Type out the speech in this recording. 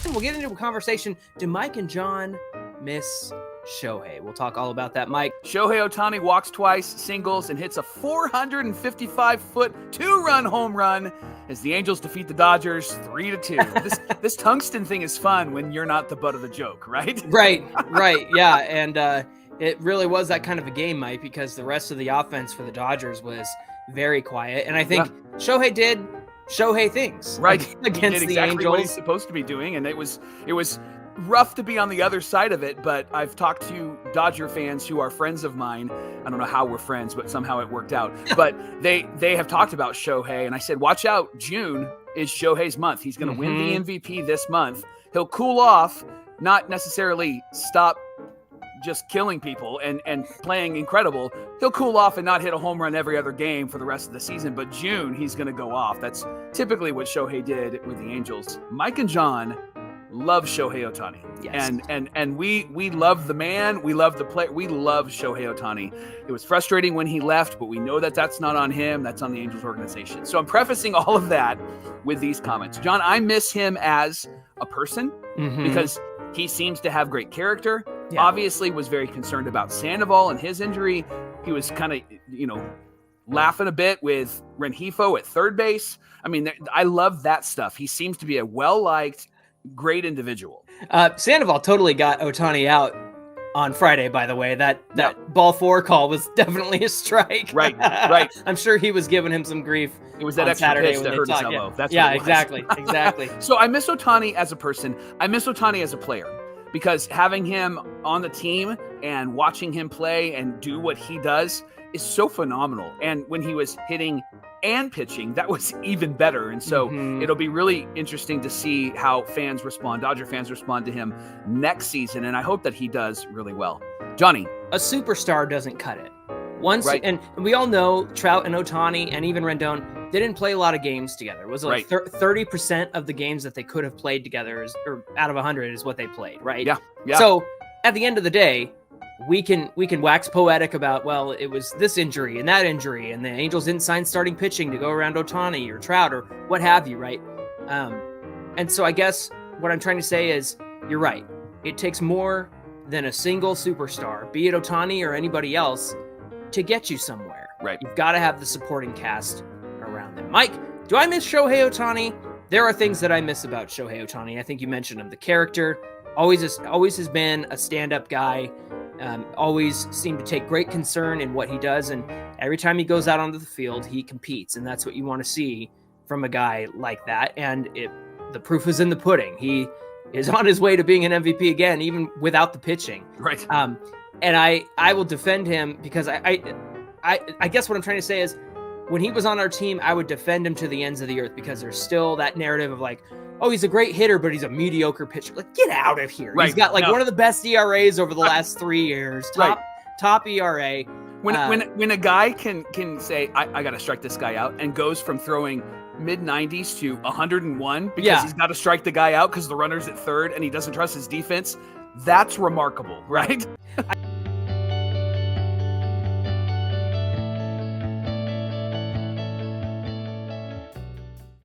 question, we'll get into a conversation. Do Mike and John miss Shohei? We'll talk all about that, Mike. Shohei Ohtani walks twice, singles, and hits a 455-foot two-run home run as the Angels defeat the Dodgers 3-2. This tungsten thing is fun when you're not the butt of the joke, right? Right, yeah, and it really was that kind of a game, Mike, because the rest of the offense for the Dodgers was very quiet, and I think Shohei did Shohei things against he did the exactly Angels. What he's supposed to be doing, and it was rough to be on the other side of it, but I've talked to Dodger fans who are friends of mine. I don't know how we're friends, but somehow it worked out. But they have talked about Shohei, and I said, watch out, June is Shohei's month. He's going to win the MVP this month. He'll cool off, not necessarily stop just killing people and playing incredible. He'll cool off and not hit a home run every other game for the rest of the season, but June, he's going to go off. That's typically what Shohei did with the Angels. Mike and John love Shohei Ohtani. Yes. And we love the man, we love the player, we love Shohei Ohtani. It was frustrating when he left, but we know that that's not on him, that's on the Angels organization. So I'm prefacing all of that with these comments. John, I miss him as a person because he seems to have great character. Yeah. Obviously was very concerned about Sandoval and his injury. He was kind of, laughing a bit with Rengifo at third base. I mean, I love that stuff. He seems to be a well-liked, great individual. Sandoval totally got Ohtani out on Friday, by the way. That ball four call was definitely a strike. Right. I'm sure he was giving him some grief. It was that extra Saturday pitch that hurt his elbow. That's yeah, what it was. exactly. So I miss Ohtani as a person. I miss Ohtani as a player because having him on the team and watching him play and do what he does is so phenomenal. And when he was hitting and pitching, that was even better. And so it'll be really interesting to see how Dodger fans respond to him next season. And I hope that he does really well. Johnny. A superstar doesn't cut it. And we all know Trout and Ohtani and even Rendon didn't play a lot of games together. It was like 30% of the games that they could have played together or out of 100 is what they played, right? Yeah. So at the end of the day, we can wax poetic about, well, it was this injury and that injury, and the Angels didn't sign starting pitching to go around Ohtani or Trout or what have you, right? And so I guess what I'm trying to say is, you're right. It takes more than a single superstar, be it Ohtani or anybody else, to get you somewhere. Right. You've got to have the supporting cast around them. Mike, do I miss Shohei Ohtani? There are things that I miss about Shohei Ohtani. I think you mentioned him. The character always has been a stand-up guy. Always seemed to take great concern in what he does, and every time he goes out onto the field, he competes, and that's what you want to see from a guy like that. And the proof is in the pudding. He is on his way to being an MVP again, even without the pitching. Right. And I will defend him because I guess what I'm trying to say is, when he was on our team, I would defend him to the ends of the earth because there's still that narrative of like, oh, he's a great hitter, but he's a mediocre pitcher. Like, get out of here. Right. He's got one of the best ERAs over the last 3 years. Top ERA. When a guy can say, I got to strike this guy out, and goes from throwing mid-90s to 101 because he's got to strike the guy out because the runner's at third and he doesn't trust his defense, that's remarkable, right?